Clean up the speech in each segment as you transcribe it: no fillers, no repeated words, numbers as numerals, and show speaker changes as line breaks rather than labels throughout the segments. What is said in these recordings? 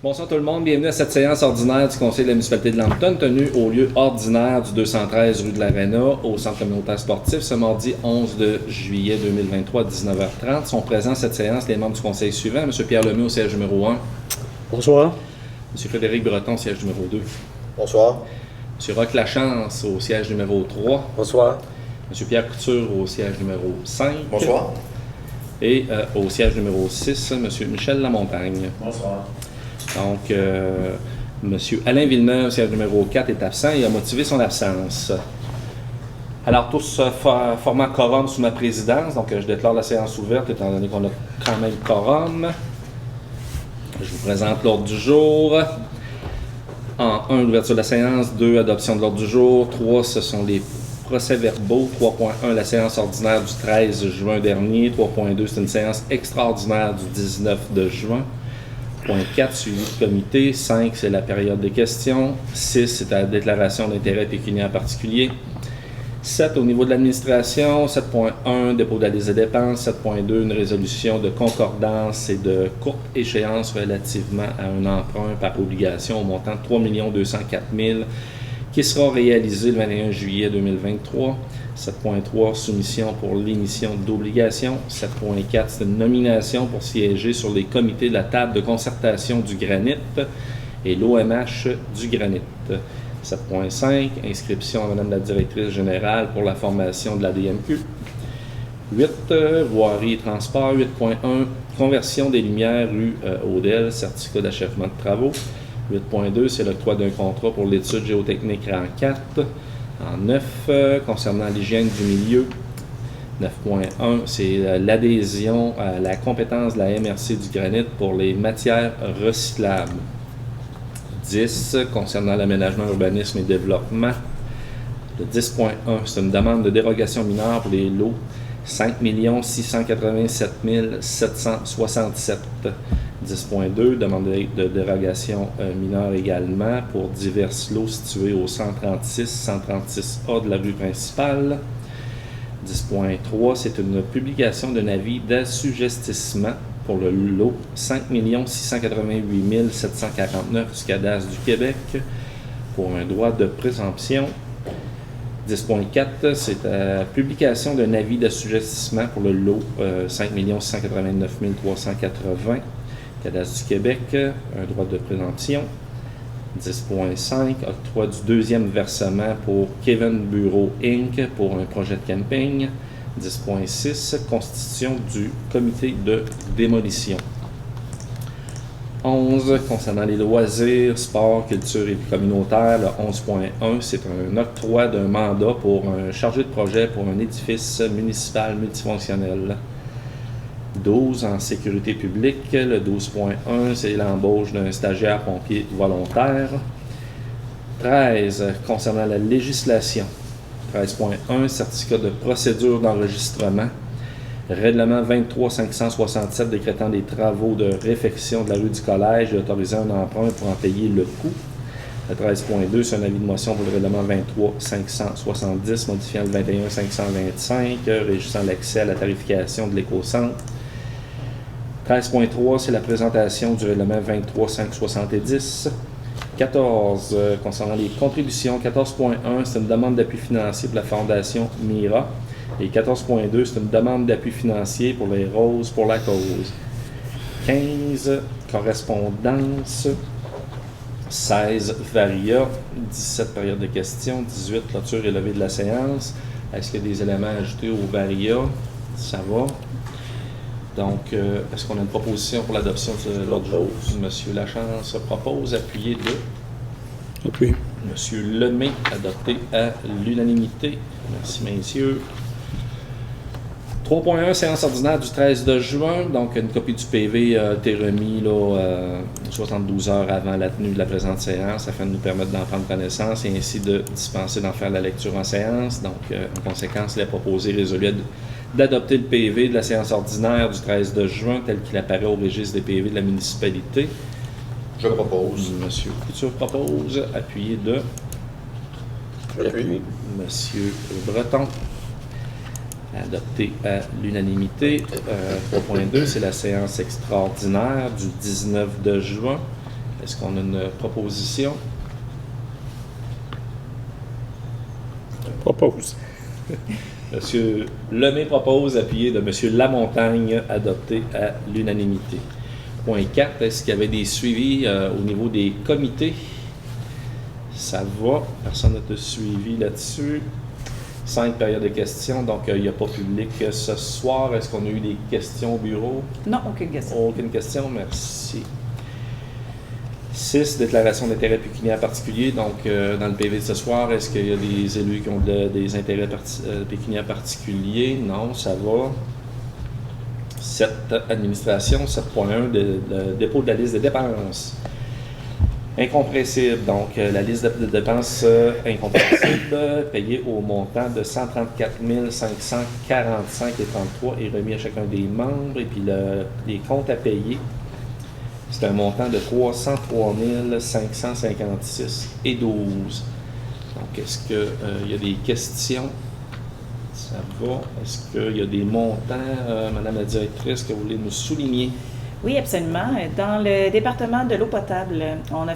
Bonsoir tout le monde, bienvenue à cette séance ordinaire du Conseil de la municipalité de Lambton, tenue au lieu ordinaire du 213 rue de l'Arena, au centre communautaire sportif, ce mardi 11 juillet 2023 à 19h30. Sont présents à cette séance les membres du conseil suivants, M. Pierre Lemay au siège numéro 1.
Bonsoir.
M. Frédéric Breton au siège numéro 2.
Bonsoir.
M. Roch Lachance au siège numéro 3.
Bonsoir.
M. Pierre Couture au siège numéro 5.
Bonsoir.
Et au siège numéro 6, M. Michel Lamontagne.
Bonsoir.
Donc, M. Alain Villeneuve, siège numéro 4, est absent et a motivé son absence. Alors, tous formant quorum sous ma présidence, donc je déclare la séance ouverte étant donné qu'on a quand même quorum. Je vous présente l'ordre du jour. En 1, l'ouverture de la séance. 2, adoption de l'ordre du jour. 3, ce sont les procès-verbaux. 3.1, la séance ordinaire du 13 juin dernier. 3.2, c'est une séance extraordinaire du 19 de juin. Point 4, suivi de comité. 5, c'est la période des questions. 6, c'est la déclaration d'intérêt pécuniaire particulier. 7, au niveau de l'administration. 7.1, dépôt d'analyse et dépenses. 7.2, une résolution de concordance et de courte échéance relativement à un emprunt par obligation au montant de 3 204 000 qui sera réalisé le 21 juillet 2023. 7.3, soumission pour l'émission d'obligations. 7.4, c'est une nomination pour siéger sur les comités de la table de concertation du granit et l'OMH du granit. 7.5, inscription à Mme la directrice générale pour la formation de la DMQ. 8, voirie et transport. 8.1, conversion des lumières rue Odell, certificat d'achèvement de travaux. 8.2, c'est l'octroi d'un contrat pour l'étude géotechnique rang 4. En 9, concernant l'hygiène du milieu. 9.1, c'est l'adhésion à la compétence de la MRC du granit pour les matières recyclables. 10, concernant l'aménagement, urbanisme et développement. Le 10.1, c'est une demande de dérogation mineure pour les lots 5 687 767. 10.2, demande de dérogation mineure également pour divers lots situés au 136A de la rue principale. 10.3, c'est une publication d'un avis d'assujettissement pour le lot 5 688 749 du cadastre du Québec pour un droit de présomption. 10.4, c'est la publication d'un avis d'assujettissement pour le lot 5 689 380 cadastre du Québec, un droit de présomption. 10.5, octroi du deuxième versement pour Kevin Bureau Inc. pour un projet de camping. 10.6, constitution du comité de démolition. 11, concernant les loisirs, sport, culture et communautaire, le 11.1, c'est un octroi d'un mandat pour un chargé de projet pour un édifice municipal multifonctionnel. 12, en sécurité publique, le 12.1, c'est l'embauche d'un stagiaire pompier volontaire. 13, concernant la législation. 13.1, certificat de procédure d'enregistrement. Règlement 23 567 décrétant des travaux de réfection de la rue du Collège et autorisant un emprunt pour en payer le coût. Le 13.2, c'est un avis de motion pour le règlement 23 570 modifiant le 21 525 régissant l'accès à la tarification de l'écocentre. 13.3, c'est la présentation du règlement 23 570. 14, concernant les contributions. 14.1, c'est une demande d'appui financier pour la Fondation Mira. Et 14.2, c'est une demande d'appui financier pour les Roses pour la cause. 15, correspondance. 16, varia. 17, période de questions. 18, clôture et levée de la séance. Est-ce qu'il y a des éléments à ajouter au varia? Ça va. Donc, est-ce qu'on a une proposition pour l'adoption de l'ordre du jour? Monsieur Lachance propose, appuyé de
Appuyé.
Monsieur Lemay, adopté à l'unanimité. Merci, messieurs. 3.1, séance ordinaire du 13 de juin. Donc, une copie du PV a été remise 72 heures avant la tenue de la présente séance afin de nous permettre d'en prendre connaissance et ainsi de dispenser d'en faire la lecture en séance. Donc, en conséquence, il est proposé résolu d'adopter le PV de la séance ordinaire du 13 de juin tel qu'il apparaît au registre des PV de la municipalité.
Je propose.
Monsieur Couture propose, appuyé de
J'appuie.
Monsieur Breton. Adopté à l'unanimité. 3.2, c'est la séance extraordinaire du 19 de juin. Est-ce qu'on a une proposition?
Propose.
Monsieur Lemay propose, appuyé de Monsieur Lamontagne, adopté à l'unanimité. Point 4, est-ce qu'il y avait des suivis au niveau des comités? Ça va, personne n'a de suivi là-dessus. 5 périodes de questions, donc il n'y a pas public ce soir. Est-ce qu'on a eu des questions au bureau?
Non, aucune question.
Aucune question, merci. 6, déclaration d'intérêt pécuniaire particulier. Donc, dans le PV de ce soir, est-ce qu'il y a des élus qui ont des intérêts pécuniaires particuliers? Non, ça va. 7, administration. 7.1, le dépôt de la liste des dépenses. Incompressible, donc la liste de dépenses incompressible payée au montant de 134 545,33 est remis à chacun des membres. Et puis les comptes à payer, c'est un montant de 303 556,12. Donc, est-ce qu'il y a des questions? Ça va. Est-ce qu'il y a des montants, Madame la directrice, que vous voulez nous souligner?
Oui, absolument. Dans le département de l'eau potable, on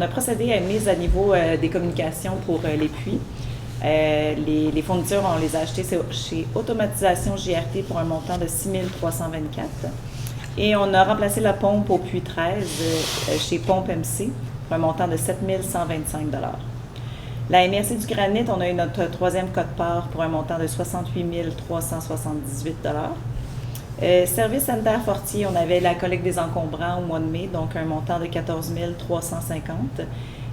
a procédé à une mise à niveau des communications pour les puits. Les fournitures, on les a achetées chez Automatisation JRT pour un montant de 6 324. Et on a remplacé la pompe au puits 13 chez Pompe MC pour un montant de 7 125 $. La MRC du Granit, on a eu notre troisième quote-part pour un montant de 68 378 $. Service sanitaire Fortier, on avait la collecte des encombrants au mois de mai, donc un montant de 14 350 $.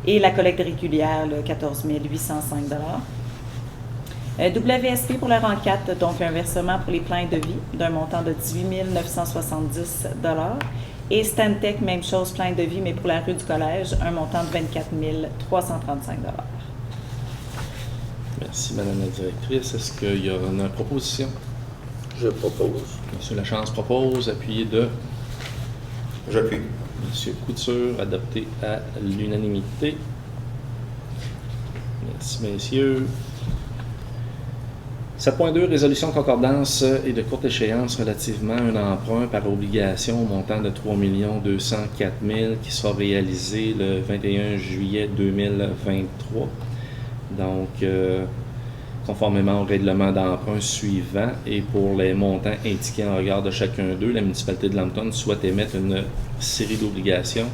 Et la collecte régulière, 14 805 $. WSP pour la rang 4, donc un versement pour les pleins de vie d'un montant de 18 970 $. Et Stantec, même chose, plein de vie, mais pour la rue du Collège, un montant de 24 335 $.
Merci, Madame la directrice. Est-ce qu'il y a une proposition?
Je propose.
Monsieur Lachance propose, appuyé de
J'appuie.
Monsieur Couture, adopté à l'unanimité. Merci, messieurs. 7.2, résolution de concordance et de courte échéance relativement à un emprunt par obligation au montant de 3 204 000 qui sera réalisé le 21 juillet 2023. Donc, conformément au règlement d'emprunt suivant et pour les montants indiqués en regard de chacun d'eux, la municipalité de Lambton souhaite émettre une série d'obligations,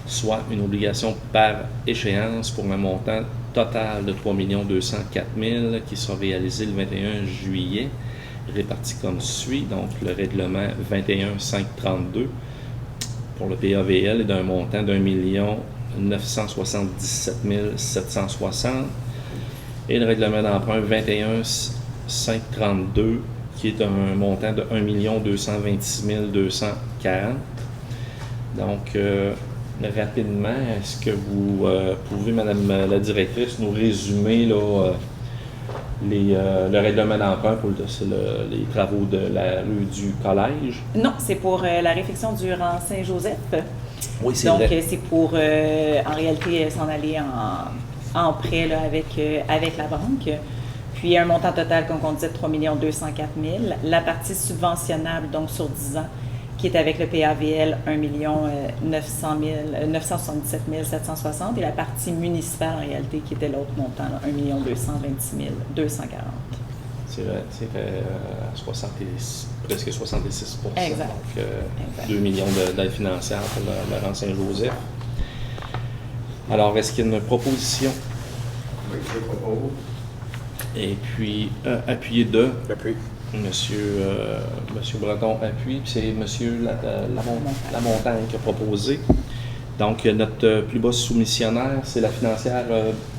soit une obligation par échéance pour un montant total de 3 204 000 qui sera réalisé le 21 juillet, réparti comme suit. Donc, le règlement 21-532 pour le PAVL est d'un montant d'1 977 760. Et le règlement d'emprunt 21-532 qui est un montant de 1 226 240. Donc, rapidement, est-ce que vous pouvez, Madame la directrice, nous résumer là, le règlement d'emprunt pour les travaux de la rue du Collège?
Non, c'est pour la réfection du rang Saint-Joseph.
Oui, c'est
donc,
vrai.
Donc, c'est pour, en réalité, s'en aller en prêt là, avec la banque. Puis, un montant total, comme on disait, de 3 204 000. La partie subventionnable, donc sur 10 ans, qui est avec le PAVL, 1 977 760. Et la partie municipale, en réalité, qui était l'autre montant, là, 1 226 240.
C'est vrai, c'était presque 66 %.
Exact.
Donc,
Exact.
2 millions d'aide financière pour le rang Saint-Joseph. Alors, est-ce qu'il y a une proposition?
Oui, je propose.
Et puis, appuyé de
J'appuie.
Monsieur Breton appuie, puis c'est Monsieur Lamontagne qui a proposé. Donc, notre plus bas soumissionnaire, c'est la financière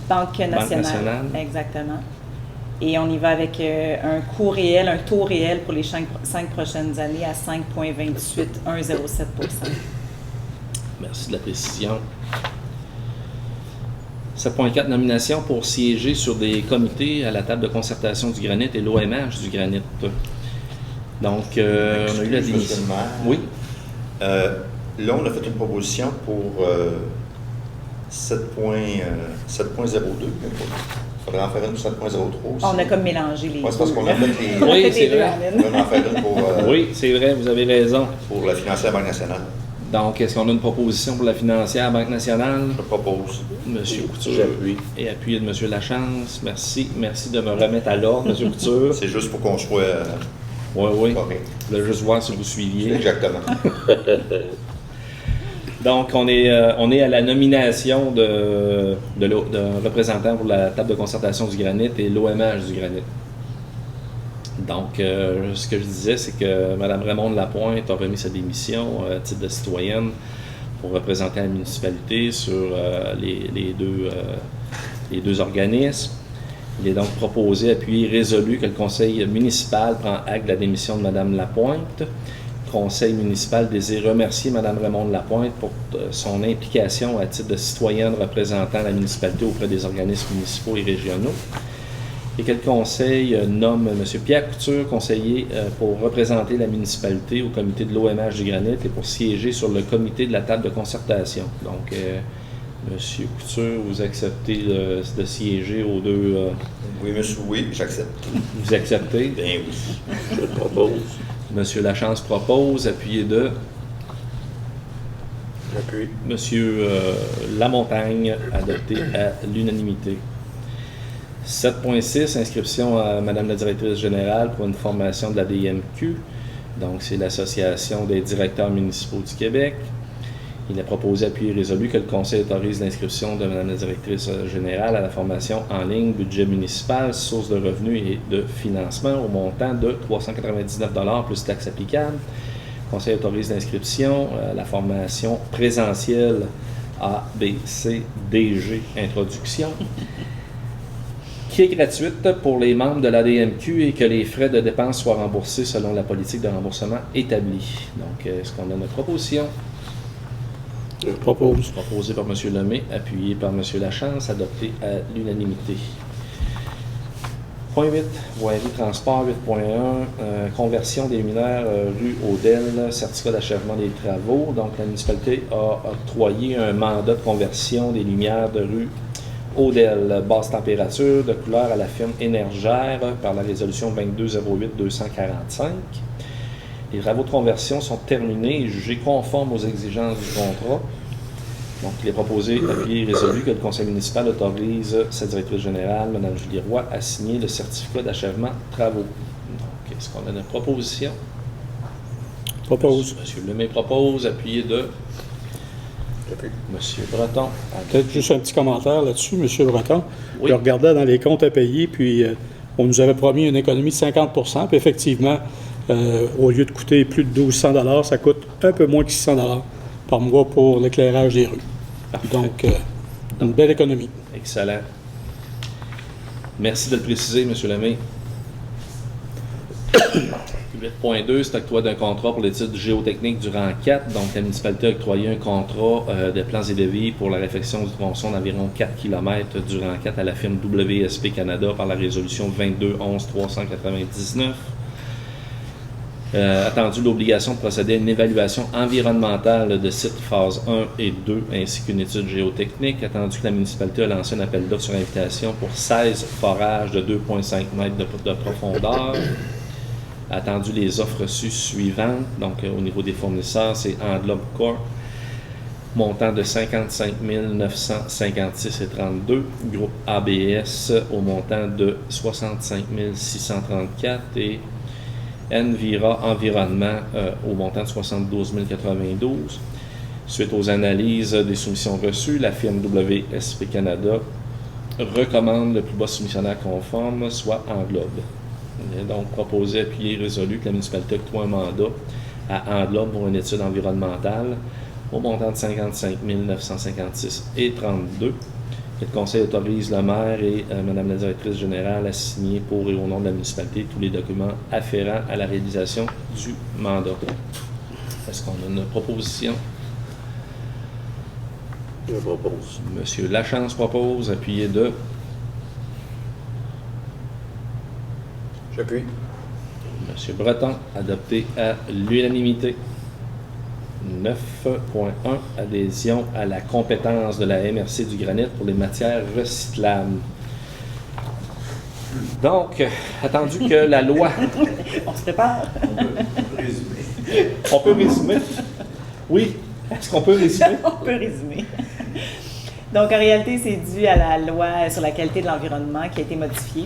Banque nationale. Exactement. Et on y va avec un coût réel, un taux réel pour les 5 prochaines années à 5,28107 %.
Merci de la précision. 7.4, nomination pour siéger sur des comités à la table de concertation du granit et l'OMH du granit. Donc, on a eu la démission. Oui.
Là, on a fait une proposition pour 7.02. Il faudrait en faire une pour 7.03 aussi.
On a comme mélangé les
Ouais, c'est parce qu'on a fait les...
Oui, c'est
deux
vrai.
en une.
On va en faire une pour,
Oui, c'est vrai, vous avez raison.
pour la financière Banque nationale.
Donc, est-ce qu'on a une proposition pour la financière Banque nationale?
Je propose.
Monsieur Couture.
J'appuie.
Et appuyé de Monsieur Lachance. Merci. Merci de me remettre à l'ordre, Monsieur Couture.
C'est juste pour qu'on soit
Oui.
correct.
Je voulais juste voir si vous suiviez.
Exactement.
Donc, on est à la nomination d'un représentant pour la table de concertation du granit et l'OMH du granit. Donc, ce que je disais, c'est que Mme Raymonde Lapointe a remis sa démission à titre de citoyenne pour représenter la municipalité sur les deux organismes. Il est donc proposé, appuyé, résolu que le conseil municipal prend acte de la démission de Mme Lapointe. Le conseil municipal désire remercier Mme Raymonde Lapointe pour son implication à titre de citoyenne représentant la municipalité auprès des organismes municipaux et régionaux. Et que le conseil nomme M. Pierre Couture, conseiller pour représenter la municipalité au comité de l'OMH du Granit et pour siéger sur le comité de la table de concertation. Donc, M. Couture, vous acceptez de siéger aux deux...
Oui, monsieur, oui, j'accepte.
Vous acceptez?
Bien oui.
Je le propose.
M. Lachance propose, appuyé de
J'appuie.
M. Lamontagne, adopté à l'unanimité. 7.6, inscription à Mme la directrice générale pour une formation de la DMQ. Donc, c'est l'Association des directeurs municipaux du Québec. Il est proposé, appuyé et résolu que le Conseil autorise l'inscription de Mme la directrice générale à la formation en ligne, budget municipal, source de revenus et de financement au montant de 399 $ plus taxes applicables. Le Conseil autorise l'inscription à la formation présentielle ABCDG Introduction, qui est gratuite pour les membres de l'ADMQ et que les frais de dépenses soient remboursés selon la politique de remboursement établie. Donc, est-ce qu'on a notre proposition?
Je propose.
Proposé par M. Lemay, appuyé par M. Lachance, adopté à l'unanimité. Point 8, voirie transport. 8.1, conversion des luminaires rue Audel, certificat d'achèvement des travaux. Donc, la municipalité a octroyé un mandat de conversion des lumières de rue Audel, basse température, de couleur à la firme Énergère par la résolution 2208-245. Les travaux de conversion sont terminés et jugés conformes aux exigences du contrat. Donc, il est proposé, appuyé et résolu que le conseil municipal autorise sa directrice générale, Mme Julie Roy, à signer le certificat d'achèvement de travaux. Donc, est-ce qu'on a notre proposition?
Propose.
M. Lemay propose, appuyé de
J'appuie.
M. Breton.
Peut-être juste un petit commentaire là-dessus, M. Breton.
Oui.
Je regardais dans les comptes à payer, puis on nous avait promis une économie de 50 %, puis effectivement, au lieu de coûter plus de 1200 $, ça coûte un peu moins que 600 $ par mois pour l'éclairage des rues.
Parfait.
Donc, une belle économie.
Excellent. Merci de le préciser, M. Lemay. 8.2, c'est octroi d'un contrat pour l'étude géotechnique du rang 4. Donc, la municipalité a octroyé un contrat de plans et devis pour la réfection du tronçon d'environ 4 km du rang 4 à la firme WSP Canada par la résolution 22-11-399. Attendu l'obligation de procéder à une évaluation environnementale de site phase 1 et 2, ainsi qu'une étude géotechnique. Attendu que la municipalité a lancé un appel d'offres sur invitation pour 16 forages de 2,5 mètres de profondeur. Attendu les offres reçues suivantes. Donc, au niveau des fournisseurs, c'est Englobe Corp, montant de 55 956,32. Groupe ABS au montant de 65 634 et Envira Environnement au montant de 72 092. Suite aux analyses des soumissions reçues, la firme WSP Canada recommande le plus bas soumissionnaire conforme, soit Englobe. Il est donc proposé, appuyé, résolu que la municipalité octroie un mandat à Englobe pour une étude environnementale au montant de 55 956,32. Le conseil autorise le maire et Mme la directrice générale à signer pour et au nom de la municipalité tous les documents afférents à la réalisation du mandat. Est-ce qu'on a une proposition?
Je propose.
M. Lachance propose, appuyé de
J'appuie.
M. Breton, adopté à l'unanimité. 9.1, adhésion à la compétence de la MRC du Granit pour les matières recyclables. Donc, attendu que la loi...
On se prépare.
On peut résumer. Oui, Est-ce qu'on peut résumer?
On peut résumer. Donc, en réalité, c'est dû à la loi sur la qualité de l'environnement qui a été modifiée.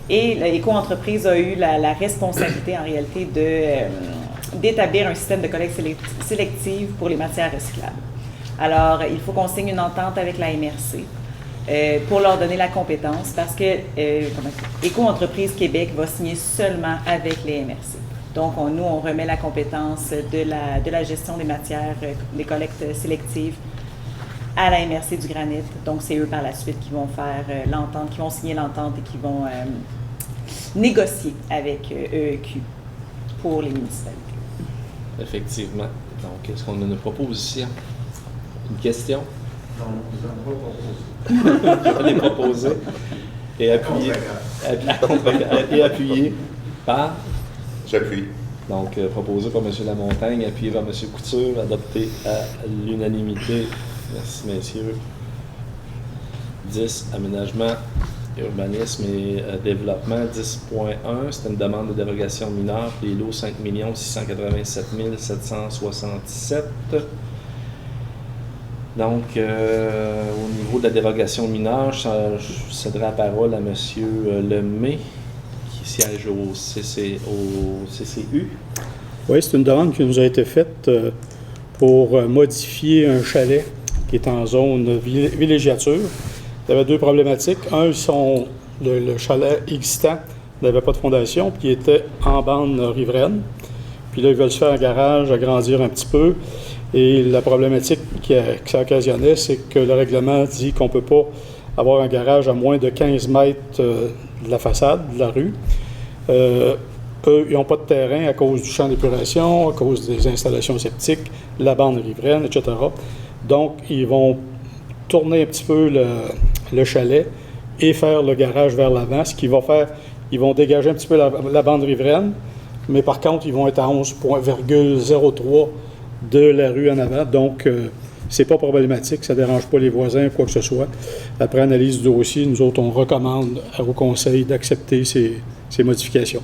Et l'éco-entreprise a eu la responsabilité, en réalité, d'établir un système de collecte sélective pour les matières recyclables. Alors, il faut qu'on signe une entente avec la MRC pour leur donner la compétence parce que Éco-entreprise Québec va signer seulement avec les MRC. Donc, nous, on remet la compétence de la gestion des matières, des collectes sélectives à la MRC du granit. Donc, c'est eux par la suite qui vont faire l'entente, qui vont signer l'entente et qui vont négocier avec EEQ pour les municipalités.
Effectivement. Donc, est-ce qu'on a une proposition? Une question?
Non, nous n'avons pas proposé.
Je vais les proposer. Et appuyé. Et appuyé par?
J'appuie.
Donc, proposé par M. Lamontagne, appuyé par M. Couture, adopté à l'unanimité. Merci, messieurs. 10, aménagement, urbanisme et développement. 10.1, c'est une demande de dérogation mineure pour les lots 5 687 767. Donc, au niveau de la dérogation mineure, je céderai la parole à M. Lemay, qui siège au CCU.
Oui, c'est une demande qui nous a été faite pour modifier un chalet qui est en zone villégiature. Il y avait deux problématiques. Un, le chalet existant n'avait pas de fondation, puis il était en bande riveraine. Puis là, ils veulent se faire un garage, agrandir un petit peu. Et la problématique que ça occasionnait, c'est que le règlement dit qu'on ne peut pas avoir un garage à moins de 15 mètres de la façade, de la rue. Eux, ils n'ont pas de terrain à cause du champ d'épuration, à cause des installations septiques, la bande riveraine, etc. Donc, ils vont tourner un petit peu le chalet et faire le garage vers l'avant. Ce qu'ils vont faire, ils vont dégager un petit peu la bande riveraine, mais par contre, ils vont être à 11,03 de la rue en avant. Donc, c'est pas problématique, ça ne dérange pas les voisins ou quoi que ce soit. Après analyse du dossier, nous autres, on recommande au conseil d'accepter ces modifications.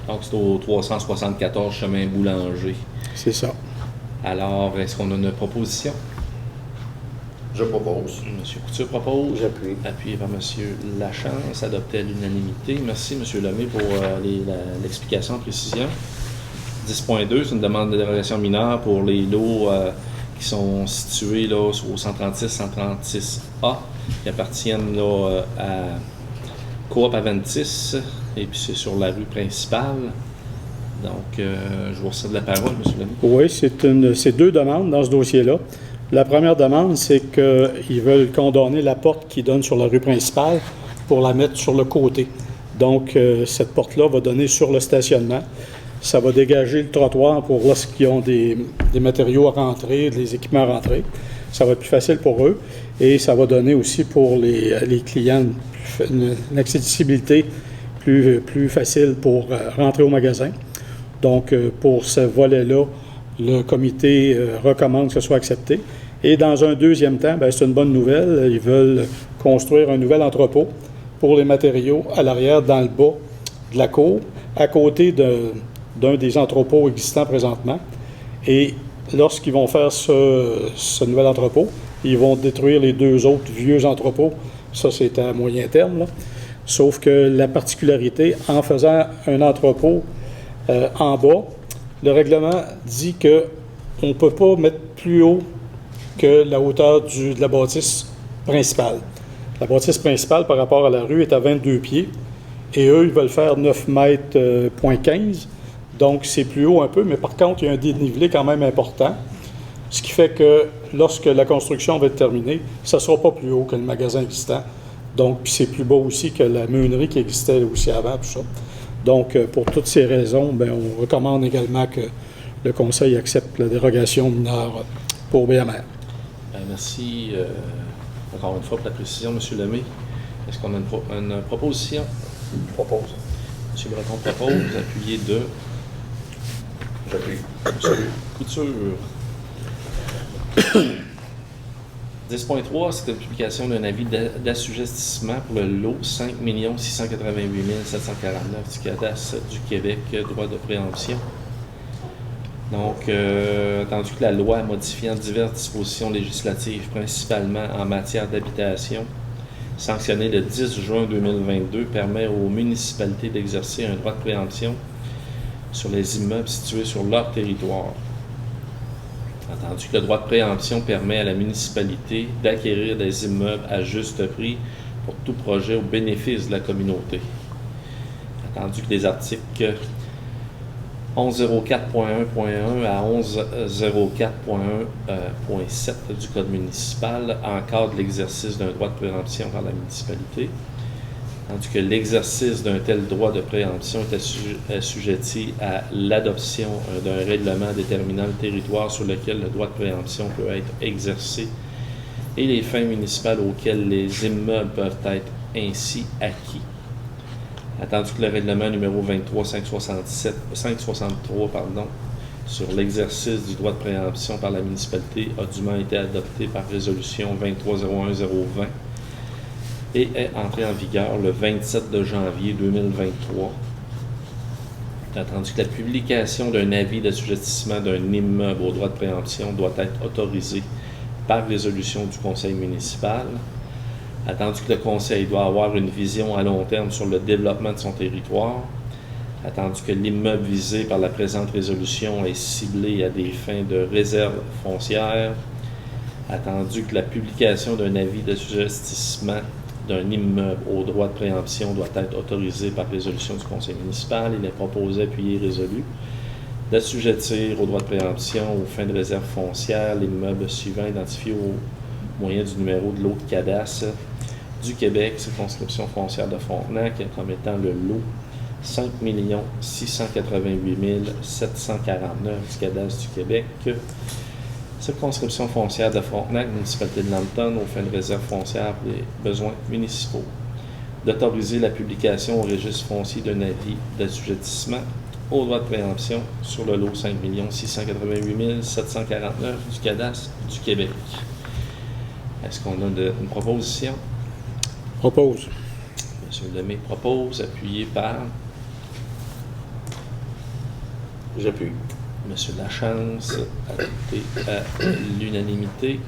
Donc, c'est au 374 chemin Boulanger.
C'est ça.
Alors, est-ce qu'on a une proposition?
Je propose.
M. Couture propose.
J'appuie.
Appuyé par M. Lachance, adopté à l'unanimité. Merci, M. Lemay, pour l'explication en précision. 10.2, c'est une demande de dérogation mineure pour les lots qui sont situés là, au 136-136A, qui appartiennent là, à Coop Aventis, et puis c'est sur la rue principale. Donc, je vous recède la parole, M. Lemay.
Oui, c'est deux demandes dans ce dossier-là. La première demande, c'est qu'ils veulent condamner la porte qui donne sur la rue principale pour la mettre sur le côté. Donc, cette porte-là va donner sur le stationnement. Ça va dégager le trottoir pour lorsqu'ils ont des matériaux à rentrer, des équipements à rentrer. Ça va être plus facile pour eux. Et ça va donner aussi pour les clients une accessibilité plus facile pour rentrer au magasin. Donc, pour ce volet-là, le comité recommande que ce soit accepté. Et dans un deuxième temps, bien, c'est une bonne nouvelle. Ils veulent construire un nouvel entrepôt pour les matériaux à l'arrière, dans le bas de la cour, à côté d'un des entrepôts existants présentement. Et lorsqu'ils vont faire ce nouvel entrepôt, ils vont détruire les deux autres vieux entrepôts. Ça, c'est à moyen terme, là. Sauf que la particularité, en faisant un entrepôt en bas, le règlement dit qu'on ne peut pas mettre plus haut que la hauteur de la bâtisse principale. La bâtisse principale, par rapport à la rue, est à 22 pieds. Et eux, ils veulent faire 9 mètres, 15. Donc, c'est plus haut un peu, mais par contre, il y a un dénivelé quand même important. Ce qui fait que lorsque la construction va être terminée, ça ne sera pas plus haut que le magasin existant. Donc, puis c'est plus bas aussi que la meunerie qui existait aussi avant, tout ça. Donc, pour toutes ces raisons, bien, on recommande également que le Conseil accepte la dérogation mineure pour BMR.
Merci encore une fois pour la précision, M. Lemay. Est-ce qu'on a une proposition?
Je propose.
M. Breton propose, appuyé de
J'appuie.
M. Couture. 10.3, c'est la publication d'un avis d'assujettissement pour le lot 5 688 749 du cadastre du Québec, droit de préemption. Donc, attendu que la loi modifiant diverses dispositions législatives, principalement en matière d'habitation, sanctionnée le 10 juin 2022, permet aux municipalités d'exercer un droit de préemption sur les immeubles situés sur leur territoire. Attendu que le droit de préemption permet à la municipalité d'acquérir des immeubles à juste prix pour tout projet au bénéfice de la communauté. Attendu que les articles 1104.1.1 à 1104.1.7 du Code municipal encadrent l'exercice d'un droit de préemption par la municipalité. Tandis que l'exercice d'un tel droit de préemption est assujetti à l'adoption d'un règlement déterminant le territoire sur lequel le droit de préemption peut être exercé et les fins municipales auxquelles les immeubles peuvent être ainsi acquis. Attendu que le règlement numéro 563 sur l'exercice du droit de préemption par la municipalité a dûment été adopté par résolution 23-01-020 et est entré en vigueur le 27 de janvier 2023. Attendu que la publication d'un avis d'assujettissement d'un immeuble au droit de préemption doit être autorisée par résolution du conseil municipal. Attendu que le conseil doit avoir une vision à long terme sur le développement de son territoire. Attendu que l'immeuble visé par la présente résolution est ciblé à des fins de réserve foncière. Attendu que la publication d'un avis d'assujettissement d'un immeuble au droit de préemption doit être autorisé par résolution du conseil municipal, il est proposé, appuyé et résolu d'assujettir au droit de préemption aux fins de réserve foncière l'immeuble suivant identifié au moyen du numéro de lot de cadastre du Québec, circonscription foncière de Frontenac, comme étant le lot 5 688 749 du cadastre du Québec, circonscription foncière de Frontenac, municipalité de Lambton, aux fins de réserve foncière pour les besoins municipaux. D'autoriser la publication au registre foncier d'un avis d'assujettissement au droit de préemption sur le lot 5 688 749 du cadastre du Québec. Est-ce qu'on a une proposition?
Propose.
M. Lemay propose, appuyé par
J'appuie.
M. Lachance, adopté à l'unanimité.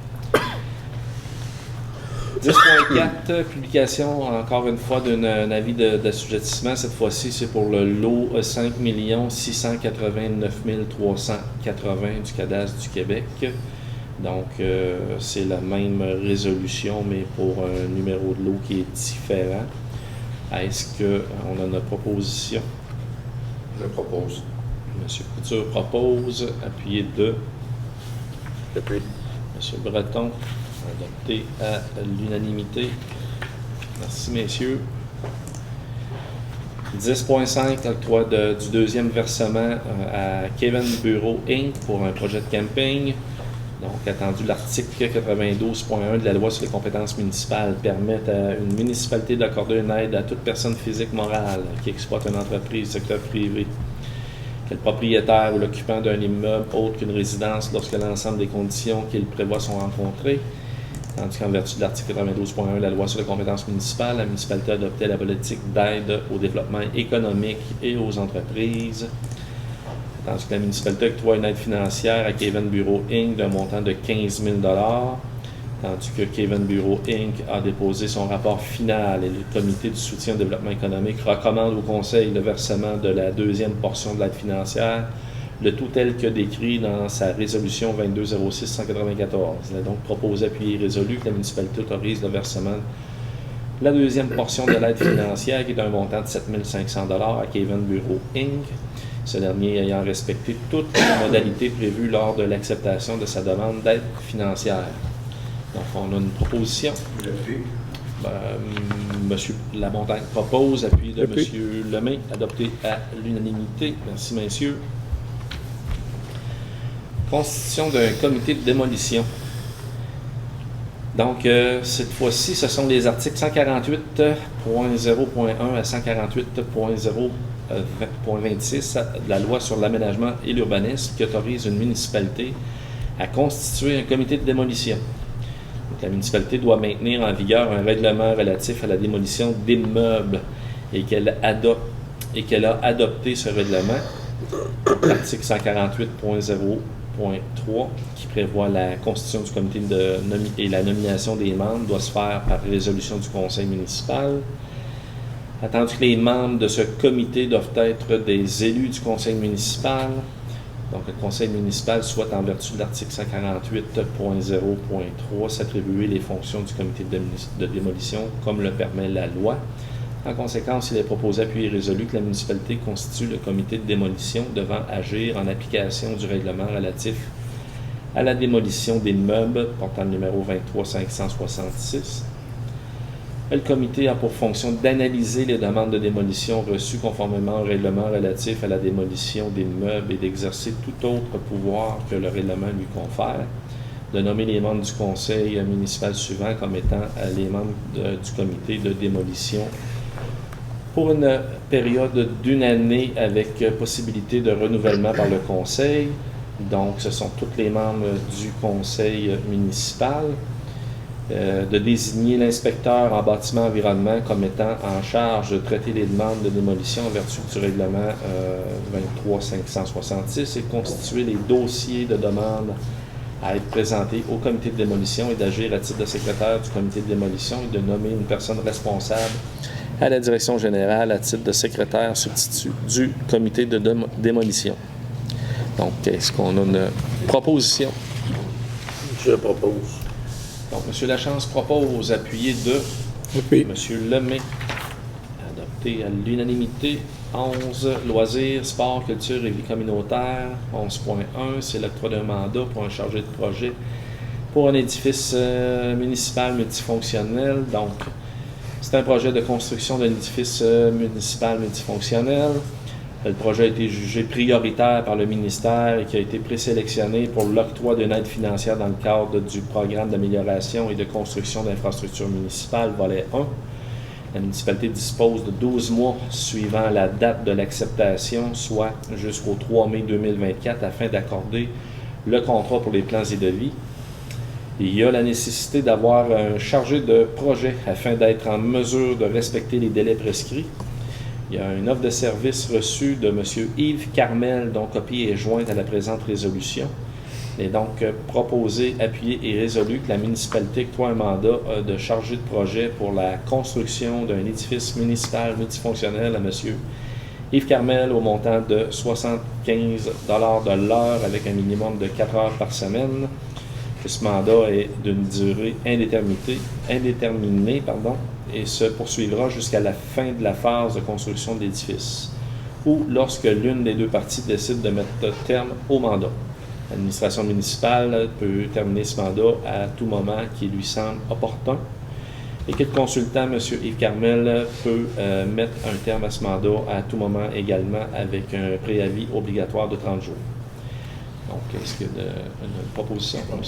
10.4, publication encore une fois d'un avis d'assujettissement. Cette fois-ci, c'est pour le lot 5 689 380 du cadastre du Québec. Donc, c'est la même résolution, mais pour un numéro de lot qui est différent. Est-ce qu'on a une proposition?
Je propose.
M. Couture propose, appuyé de
J'appuie.
M. Breton, adopté à l'unanimité. Merci, messieurs. 10.5, octroi du deuxième versement à Kevin Bureau Inc. pour un projet de camping. Donc, attendu l'article 92.1 de la loi sur les compétences municipales permet à une municipalité d'accorder une aide à toute personne physique morale qui exploite une entreprise du secteur privé, que le propriétaire ou l'occupant d'un immeuble autre qu'une résidence lorsque l'ensemble des conditions qu'il prévoit sont rencontrées. Tandis qu'en vertu de l'article 92.1 de la loi sur les compétences municipales, la municipalité a adopté la politique d'aide au développement économique et aux entreprises. Tandis que la municipalité octroie une aide financière à Kevin Bureau Inc. d'un montant de 15 000 tandis que Kevin Bureau Inc. a déposé son rapport final et le comité du soutien au développement économique recommande au conseil le versement de la deuxième portion de l'aide financière, le tout tel que décrit dans sa résolution 2206-194. Il est donc proposé, appuyé et résolu que la municipalité autorise le versement de la deuxième portion de l'aide financière qui est d'un montant de 7 500 à Kevin Bureau Inc., ce dernier ayant respecté toutes les modalités prévues lors de l'acceptation de sa demande d'aide financière. Donc, on a une proposition.
J'appuie.
Monsieur Lamontagne propose, appui de
Appui.
Monsieur Lemay, adopté à l'unanimité. Merci, messieurs. Constitution d'un comité de démolition. Donc, cette fois-ci, ce sont les articles 148.0.1 à 148.0.26 de la loi sur l'aménagement et l'urbanisme qui autorise une municipalité à constituer un comité de démolition. Donc, la municipalité doit maintenir en vigueur un règlement relatif à la démolition d'immeubles et qu'elle a adopté ce règlement L'article 148.0.3 qui prévoit la constitution du comité et la nomination des membres doit se faire par résolution du conseil municipal. Attendu que les membres de ce comité doivent être des élus du conseil municipal. Donc, le conseil municipal souhaite, en vertu de l'article 148.0.3, s'attribuer les fonctions du comité de démolition comme le permet la loi. En conséquence, il est proposé, appuyé et résolu, que la municipalité constitue le comité de démolition devant agir en application du règlement relatif à la démolition des meubles, portant le numéro 23566. Le comité a pour fonction d'analyser les demandes de démolition reçues conformément au règlement relatif à la démolition des meubles et d'exercer tout autre pouvoir que le règlement lui confère, de nommer les membres du conseil municipal suivant comme étant les membres du comité de démolition pour une période d'1 année avec possibilité de renouvellement par le conseil. Donc, ce sont tous les membres du conseil municipal. De désigner l'inspecteur en bâtiment environnement comme étant en charge de traiter les demandes de démolition en vertu du règlement 23566 et constituer les dossiers de demande à être présentés au comité de démolition et d'agir à titre de secrétaire du comité de démolition et de nommer une personne responsable à la direction générale à titre de secrétaire substitut du comité de démolition. Donc, est-ce qu'on a une proposition?
Je propose.
Donc, M. Lachance propose, appuyé de M. Lemay, adopté à l'unanimité. 11, loisirs, sport, culture et vie communautaire. 11.1, c'est l'octroi d'un mandat pour un chargé de projet pour un édifice municipal multifonctionnel. Donc, c'est un projet de construction d'un édifice municipal multifonctionnel. Le projet a été jugé prioritaire par le ministère et qui a été présélectionné pour l'octroi d'une aide financière dans le cadre du programme d'amélioration et de construction d'infrastructures municipales, volet 1. La municipalité dispose de 12 mois suivant la date de l'acceptation, soit jusqu'au 3 mai 2024, afin d'accorder le contrat pour les plans et devis. Il y a la nécessité d'avoir un chargé de projet afin d'être en mesure de respecter les délais prescrits. Il y a une offre de service reçue de M. Yves Carmel, dont copie est jointe à la présente résolution. Il est donc proposé, appuyé et résolu que la municipalité octroie un mandat de chargé de projet pour la construction d'un édifice municipal multifonctionnel à M. Yves Carmel au montant de 75 $ de l'heure avec un minimum de 4 heures par semaine. Ce mandat est d'une durée indéterminée, et se poursuivra jusqu'à la fin de la phase de construction de l'édifice ou lorsque l'une des deux parties décide de mettre terme au mandat. L'administration municipale peut terminer ce mandat à tout moment qui lui semble opportun et que le consultant, M. Yves Carmel, peut mettre un terme à ce mandat à tout moment également avec un préavis obligatoire de 30 jours. Donc, est-ce qu'il y a une proposition? M.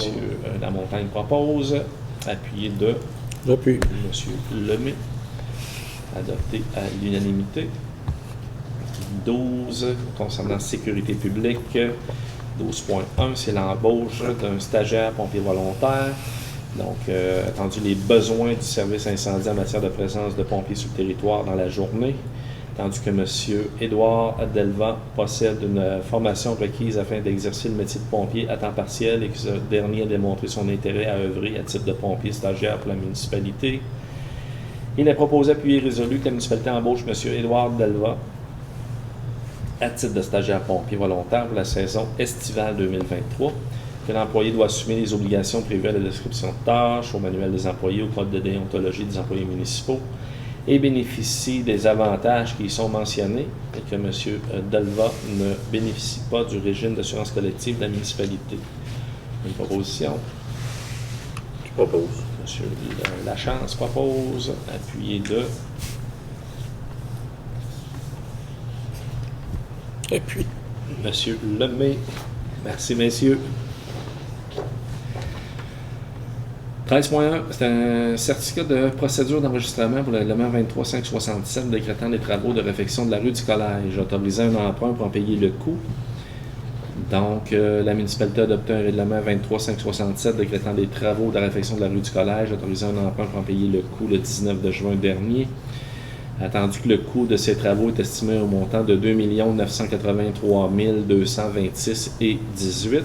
Lamontagne propose, appuyé de
J'appuie.
M. Lemay, adopté à l'unanimité. 12, concernant sécurité publique. 12.1, c'est l'embauche d'un stagiaire pompier volontaire. Donc, attendu les besoins du service incendie en matière de présence de pompiers sur le territoire dans la journée, tandis que M. Édouard Delva possède une formation requise afin d'exercer le métier de pompier à temps partiel et que ce dernier a démontré son intérêt à œuvrer à titre de pompier stagiaire pour la municipalité. Il est proposé, appuyé et résolu que la municipalité embauche M. Édouard Delva à titre de stagiaire pompier volontaire pour la saison estivale 2023, que l'employé doit assumer les obligations prévues à la description de tâches, au manuel des employés, au code de déontologie des employés municipaux, et bénéficie des avantages qui y sont mentionnés, et que M. Delva ne bénéficie pas du régime d'assurance collective de la municipalité. Une proposition.
Je propose.
M. Lachance propose, appuyé de
Appui.
M. Lemay. Merci, messieurs. 13.1, c'est un certificat de procédure d'enregistrement pour le règlement 23567 décrétant les travaux de réfection de la rue du Collège, autorisant un emprunt pour en payer le coût. Donc, la municipalité a adopté un règlement 23567 décrétant les travaux de réfection de la rue du Collège, autorisant un emprunt pour en payer le coût le 19 de juin dernier. Attendu que le coût de ces travaux est estimé au montant de 2 983 226,18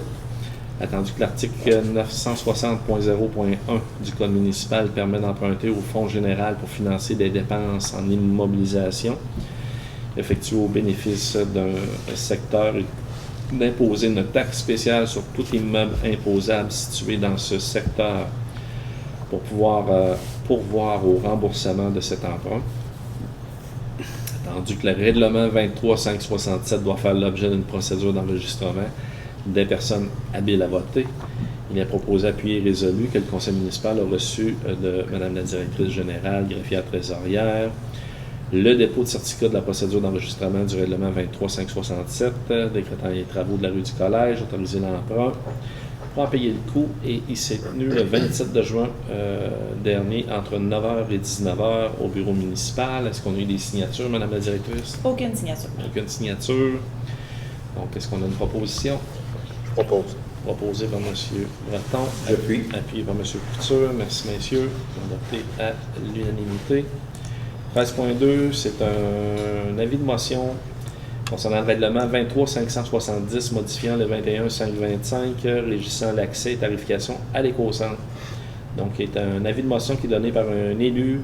Attendu que l'article 960.0.1 du Code municipal permet d'emprunter au Fonds général pour financer des dépenses en immobilisation effectuées au bénéfice d'un secteur et d'imposer une taxe spéciale sur tout immeuble imposable situé dans ce secteur pour pouvoir pourvoir au remboursement de cet emprunt. Attendu que le règlement 23.567 doit faire l'objet d'une procédure d'enregistrement des personnes habiles à voter, il est proposé, appuyé et résolu, que le conseil municipal a reçu de Mme la directrice générale, greffière trésorière, le dépôt de certificat de la procédure d'enregistrement du règlement 23.567, décrétant les travaux de la rue du Collège, autorisé l'emprunt, pour en payer le coût, et il s'est tenu le 27 de juin dernier entre 9h et 19h au bureau municipal. Est-ce qu'on a eu des signatures, Mme la directrice?
Aucune signature.
Aucune signature. Donc, est-ce qu'on a une proposition?
Je propose.
Proposé par M. Breton.
J'appuie.
Appuyé par M. Couture. Merci, messieurs. Adopté à l'unanimité. 13.2, c'est un avis de motion concernant le règlement 23.570 modifiant le 21.525 régissant l'accès et tarification à l'éco-centre. Donc, c'est un avis de motion qui est donné par un élu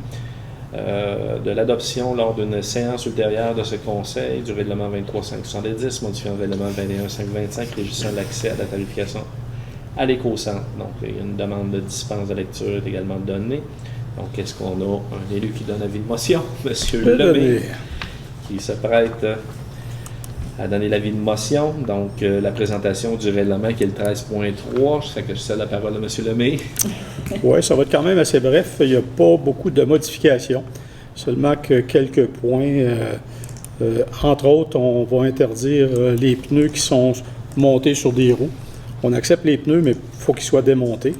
de l'adoption lors d'une séance ultérieure de ce conseil du règlement 23.570 modifiant le règlement 21.525 régissant l'accès à la tarification à l'éco-centre. Donc, il y a une demande de dispense de lecture également donnée. Donc, est-ce qu'on a un élu qui donne avis de motion? M. Lemay, qui se prête à donner l'avis de motion. Donc, la présentation du règlement qui est le 13.3. Je sais que je cède la parole à M. Lemay.
Oui, ça va être quand même assez bref. Il n'y a pas beaucoup de modifications, seulement que quelques points. Entre autres, on va interdire les pneus qui sont montés sur des roues. On accepte les pneus, mais il faut qu'ils soient démontés.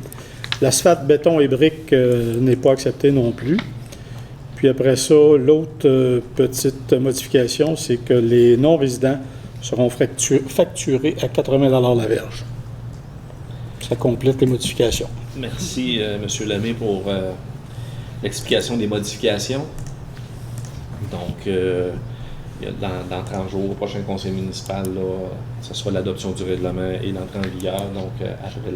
L'asphalte, béton et briques n'est pas accepté non plus. Puis après ça, l'autre petite modification, c'est que les non-résidents seront facturés à 80 $ la verge. Ça complète les modifications.
Merci, M. Lemay, pour l'explication des modifications. Donc, il y a dans 30 jours, au prochain conseil municipal, là, ce sera l'adoption du règlement et l'entrée en vigueur. Donc, après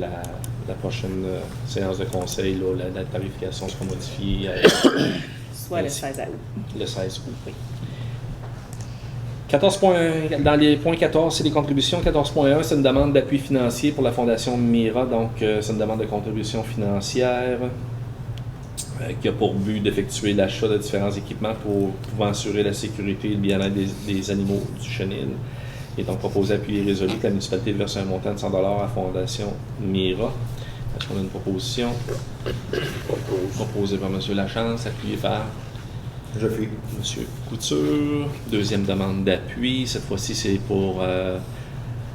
la prochaine séance de conseil, là, la tarification sera modifiée.
Soit le 16 août.
Le 16 août, oui. 14 points, dans les points 14, c'est les contributions. 14.1, c'est une demande d'appui financier pour la Fondation Mira. Donc, c'est une demande de contribution financière qui a pour but d'effectuer l'achat de différents équipements pour assurer la sécurité et le bien-être des animaux du chenil. Il est donc proposé, appuyé et résolu, que la municipalité verse un montant de 100 $ à la Fondation Mira. Est-ce qu'on a une proposition? Proposée par M. Lachance, appuyée par
J'appuie.
M. Couture. Deuxième demande d'appui. Cette fois-ci, c'est pour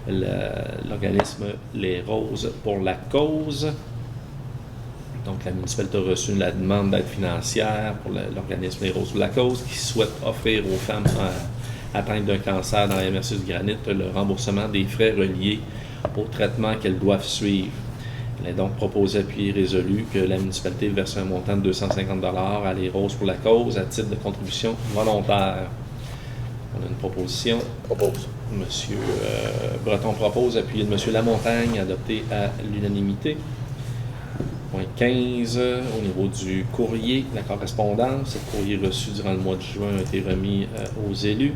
l'organisme Les Roses pour la cause. Donc, la municipalité a reçu la demande d'aide financière pour l'organisme Les Roses pour la cause qui souhaite offrir aux femmes atteintes d'un cancer dans la MRC du Granit le remboursement des frais reliés au traitement qu'elles doivent suivre. Il est donc proposé, appuyé et résolu que la municipalité verse un montant de 250 $ à Les Roses pour la cause à titre de contribution volontaire. On a une proposition.
Propose.
M. Breton propose, appuyé de M. Lamontagne, adopté à l'unanimité. Point 15, au niveau du courrier, la correspondance. Le courrier reçu durant le mois de juin a été remis aux élus.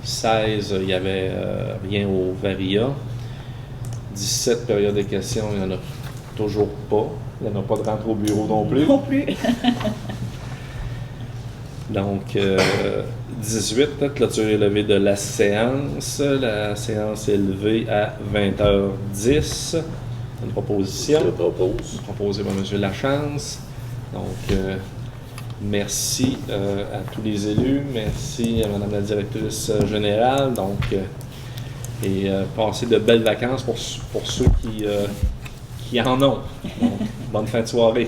16, il n'y avait rien au Varia. 17, période de questions, il n'y en a toujours pas. Il n'y en a pas de rentrée au bureau non plus.
Non plus.
Donc, 18, clôture élevée de la séance. La séance est levée à 20h10. Une proposition.
Je propose.
Proposée par M. Lachance. Donc, merci à tous les élus. Merci à Mme la directrice générale. Donc, et passer de belles vacances pour ceux qui en ont. Donc, bonne fin de soirée.